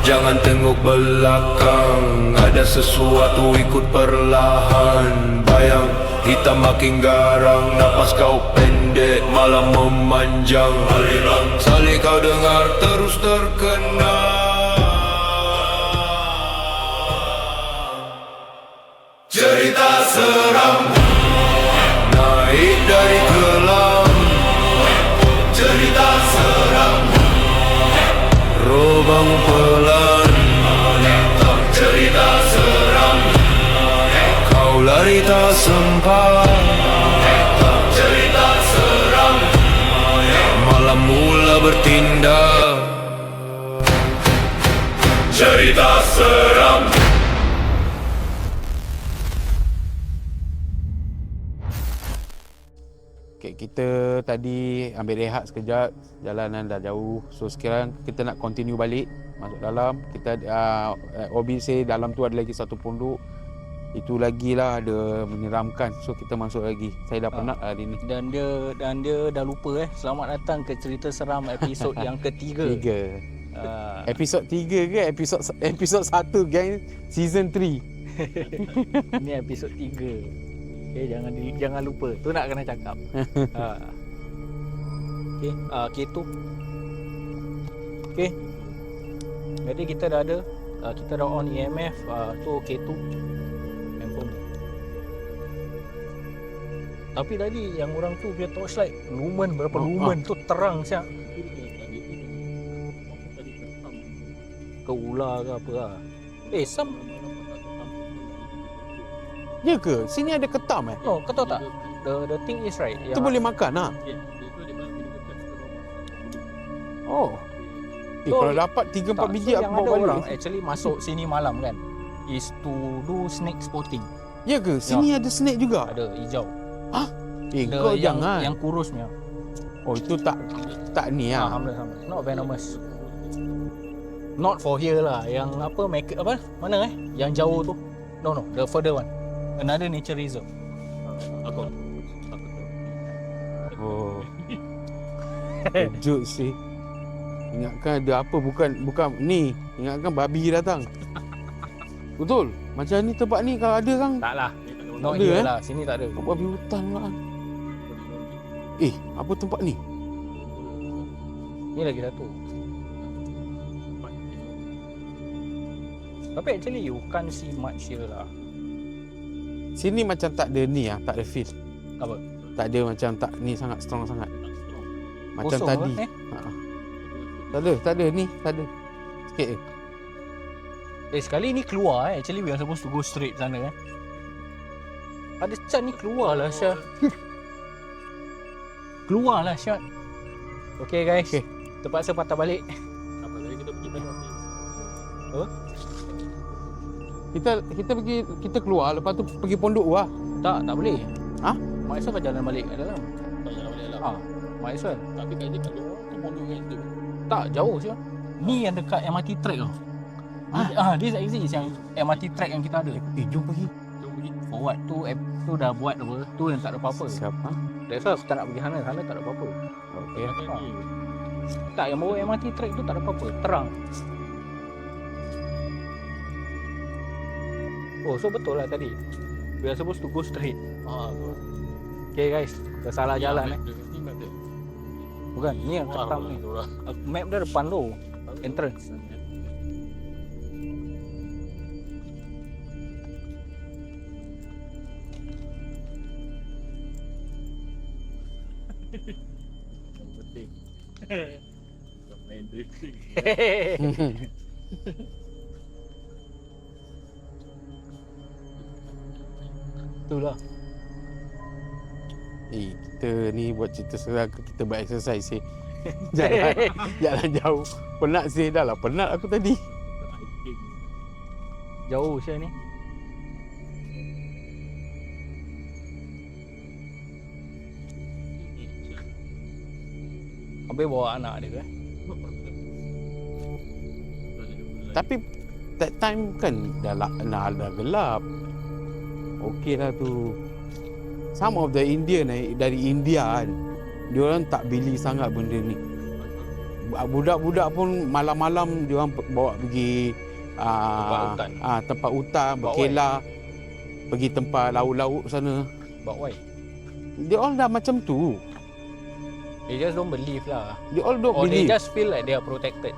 Jangan tengok belakang, ada sesuatu ikut perlahan. Bayang hitam makin garang, napas kau pendek malam memanjang. Aliran salih kau dengar terus terkenal. Cerita seram naik dari kelam. Cerita seram Robang pelan. Cerita seram kau lari tak sempat. Cerita seram malam mula bertindak. Cerita seram. Okay, kita tadi ambil rehat sekejap, jalanan dah jauh. So sekarang kita nak continue balik, masuk dalam. Kita Obi say dalam tu ada lagi satu pondok. Itu lagi lah ada menyeramkan. So kita masuk lagi. Saya dah penat hari ni. Dan dia dah lupa Selamat datang ke cerita seram episod yang ketiga. Episod 3 ke episod 1 gang, season 3. Ini episod 3. Okay, jangan lupa. Tu nak kena cakap. Okay, K2. Okay. Jadi kita dah ada kita dah on EMF tu K2 handphone. Tapi tadi yang orang tu punya torchlight lumen berapa lumen tu terang siap. Ke ular ke apa lah. Sam Ya ke? Sini ada ketam no, kau tahu tak? The thing is right. Itu boleh makan lah. Oh. So, kalau dapat 3-4 biji so aku bawa orang balik. actually masuk sini malam kan is to do snake spotting. Ya ke? Sini ada snake juga? Ada hijau. Hah? Kau jangan. Yang kurusnya. Oh, itu tak ni lah. Harmless. Not venomous. Not for here lah. Yang apa mana Yang jauh tu. No, the further one. Another nature reserve. Oh. Kejut sih. Ingatkan ada apa, bukan ni. Ingatkan babi datang. Betul? Macam ni tempat ni kalau ada kan? Tak lah. Not ada, here lah. Sini tak ada. Babi hutan lah. Apa tempat ni? Ni lagi satu. Tapi actually you can't see much here lah. Sini macam tak ada ni lah, tak ada feel. Apa? Tak ada macam tak ni sangat strong sangat. Macam Kosong tadi. Tak ada ni, tak ada. Sikit je. Sekali ni keluar Actually we are supposed to go straight sana Ada cat ni keluar lah Syah. Keluar lah Syah. Okay guys. Okay. Terpaksa patah balik. Apa lagi kita pergi banyak Apa? Kita keluar, lepas tu pergi pondok lah. Tak boleh. Hah? Might as well jalan balik kat dalam. tak jalan balik lah. Might as well. Tapi kat dia kat luar tu pondok kan tu. Tak, jauh Syah. Ni yang dekat MRT track tau. This exit is yang MRT track yang kita ada. Jom pergi. Jom pergi. For what? Tu dah buat apa? Tu yang tak ada apa-apa. Siapa? That's why aku tak nak pergi sana. Sana tak ada apa-apa. Okay. Tak, yang bawa MRT track tu tak ada apa-apa. Terang. Oh, so betul lah tadi. We are supposed to go straight. Okay guys, kita salah jalan Ni map dia. Bukan, ni yang ketam ni. Map dia depan tu. Entrance. Yang penting. Tak main drifting. Itulah. Kita ni buat cerita seram ke kita buat exercise sih. Jalan jauh. Penat sih, dah lah penat aku tadi. Jauh saya ni. Habis bawa anak dia ke? Tapi that time kan dah gelap. Okey lah tu. Some of the Indian dari India kan, diorang tak beli sangat benda ni. budak-budak pun malam-malam dia orang bawa pergi Tempat hutan. tempat hutan, Buat berkelah, pergi tempat laut-laut sana. But why? Dia all dah macam tu. They just don't believe lah. They all don't Or they believe. just feel like they are protected.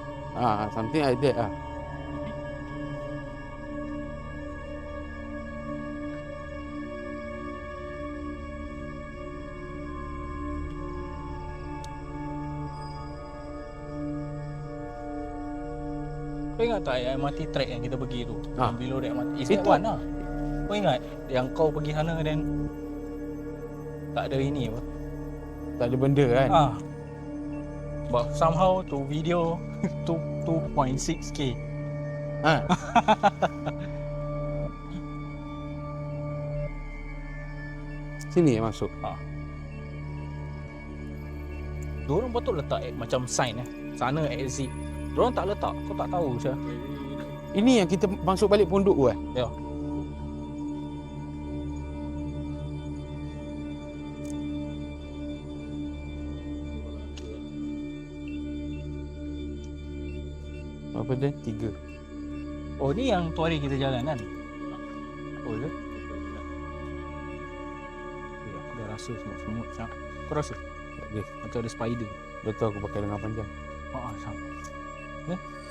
Something like that lah. Kau ingat tak yang MRT track yang kita pergi tu? Yang below that MRT. It's that Itu. one lah. Kau ingat yang kau pergi sana dan tak ada ini apa? Tak ada benda kan. But somehow to video 2.6k. Sini masuk. Diorang patut letak macam sign sana exit. Diorang tak letak, kau tak tahu Syah. Ini yang kita masuk balik pondok tu Ya. Apa dia? 3. Oh ni yang tu hari kita jalan kan? Oh ya? Aku dah rasa semut-semut Syah. Kau rasa? Dia. Macam ada spider. Betul aku pakai lengan panjang. Syah.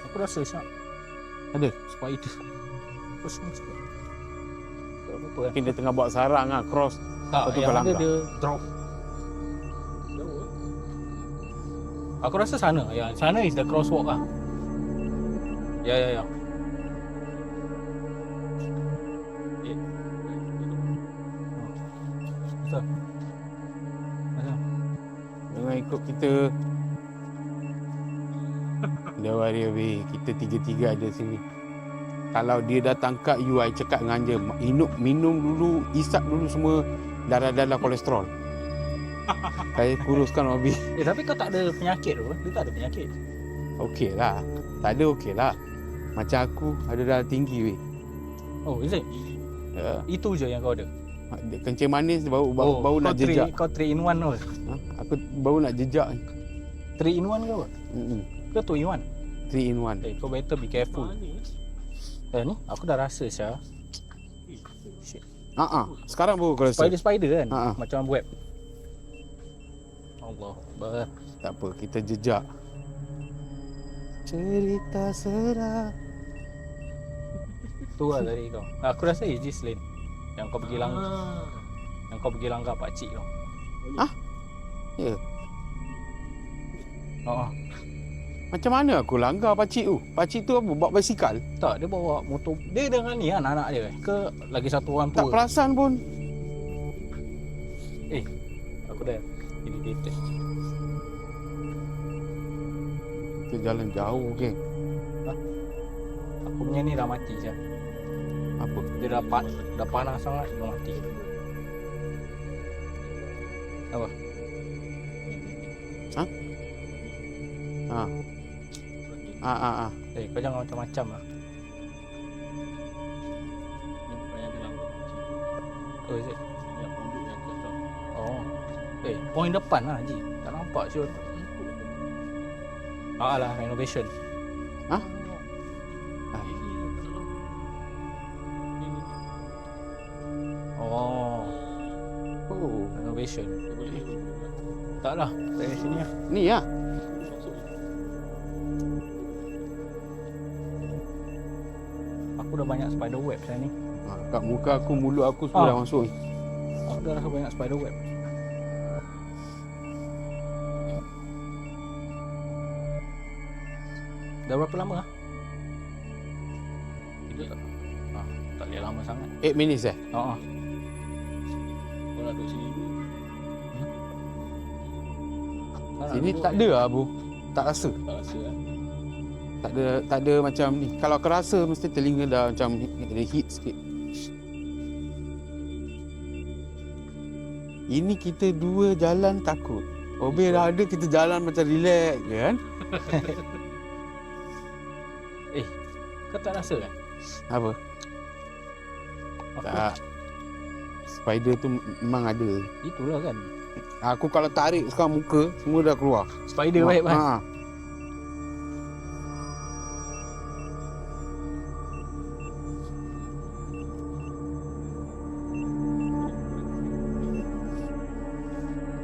Aku rasa Syah. Ada? Spider. Apa semua cakap? Tak apa-apa Mungkin dia tengah bawa sarang cross. Tak, Lepas tu yang kau ada langgar. dia drop. Aku rasa sana. Yang sana is the crosswalk lah. Ya. Betul. Jangan ikut kita. Dia worry habis. Kita tiga-tiga ada sini. Kalau dia dah tangkap you, I cakap dengan dia, minum dulu, isap dulu semua darah-darah kolesterol. Saya kuruskan habis. Tapi kau tak ada penyakit tu. Dia tak ada penyakit. Okey lah. Tak ada okey lah. Macam aku ada darah tinggi weh. Oh, is it? Itu je yang kau ada. Kencing manis bau nak jejak. Kau 3 in 1 tu. Aku baru nak jejak ni. 3 in 1 ke apa? Ke 2 in 1? 3 in 1. Kau better be careful. Ni aku dah rasa Syah. Shit. Sekarang baru aku rasa. Spider kan? Ha. Macam web. Allah Akbar. Tak apa, kita jejak. Cerita serah. Tu lah tadi kau. Aku rasa is this lane. Yang kau pergi langgar. Yang kau pergi langgar pakcik tu. Ya. Macam mana aku langgar pakcik tu? Pakcik tu apa? Bawa basikal? Tak, dia bawa motor. Dia dengan ni anak-anak dia ke lagi satu orang tua. Tak perasan pun. Aku dah irritated. Kita jalan jauh geng. Aku punya ni dah mati je. Apa? Dia dah panas sangat, dia mati. Apa? Kau jangan macam-macam lah. Oh, is it? Oh. Point depan lah Haji. Tak nampak siut. Lah, renovation. Renovation. Tak lah, dari sini lah. Ni lah. Aku dah banyak spider web saya ni. Kat muka aku, mulut aku semua dah masuk ni. Aku dah rasa banyak spider web. Dah berapa lama lah? Itu tak? Tak boleh lama sangat. 8 minutes Kau nak duduk sini dulu. Sini tak ada lah bu. Tak rasa. Tak rasa kan? Tak ada macam ni. Kalau aku rasa mesti telinga dah macam ada hit sikit. Ini kita dua jalan takut. Obey dah ada, kita jalan macam relax je kan. Kau tak rasa kan? Apa? Tak. Spider tu memang ada. Itulah kan. Aku kalau tarik sekarang muka, semua dah keluar. Spider web kan?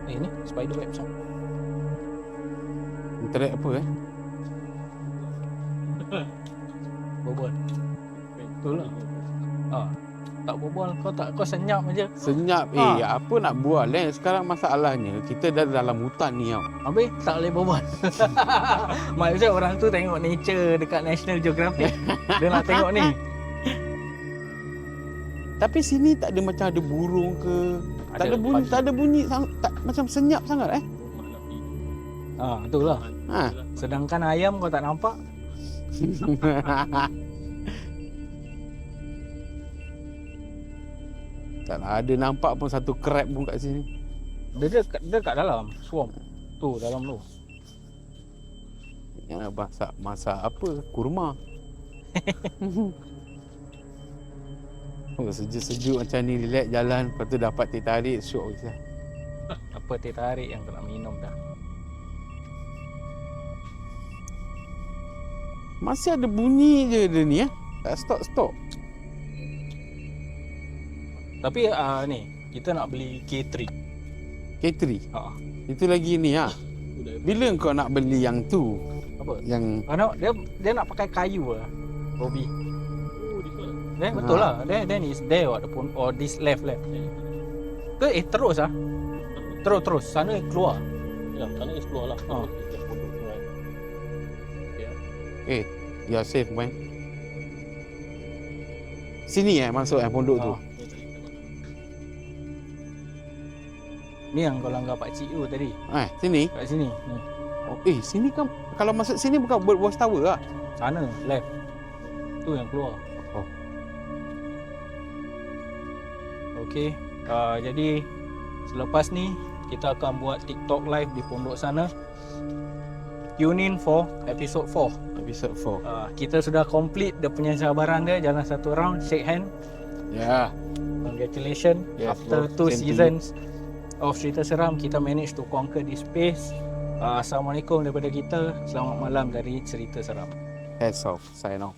Ni spider web shop. Internet apa Bobol. Betul lah. Tak bobol, kau senyap aja. Senyap. Apa nak buat sekarang masalahnya kita dah dalam hutan ni tau. Habis tak boleh bobol. Maksudnya orang tu tengok nature dekat National Geographic. Dia nak tengok ni. Tapi sini tak ada macam ada burung ke. Tak ada bunyi, tak ada bunyi macam senyap sangat Betul lah. Ha. Sedangkan ayam kau tak nampak. Tak ada nampak pun satu crab pun kat sini. Dia kat dalam swarm. Tu dalam tu. Ya, masak apa? Kurma. Sejuk-sejuk macam ni, relax jalan, lepas tu dapat teh tarik, syok je. Apa teh tarik yang kau nak minum dah. Masih ada bunyi je dia ni tak stop. Tapi ni kita nak beli K3. K3. Ha. Itu lagi ni Bila kau nak beli yang tu? Apa? Yang Dia nak pakai kayu lah. Bobby. Betul lah. Then is there what the pun or this left. Ke terus Terus sana keluar. Ya, sana explore lah. Ya safe man. Sini masuk pondok tu. Ni yang kau langgar pakcik tu tadi. Sini. Kat sini. Ni. Sini kan kalau masuk sini bukan Watch Tower lah. Sana left. Tu yang keluar. Okey. Jadi selepas ni kita akan buat TikTok live di pondok sana. Tune in for episode 4. Episode 4. Kita sudah complete dia punya cabaran dia, jalan satu round, shake hand. Ya. Congratulations. Yes, After bro. 2 Same to seasons of Cerita Seram, kita manage to conquer this space. Assalamualaikum daripada kita. Selamat malam dari Cerita Seram. Heads off. Sign off.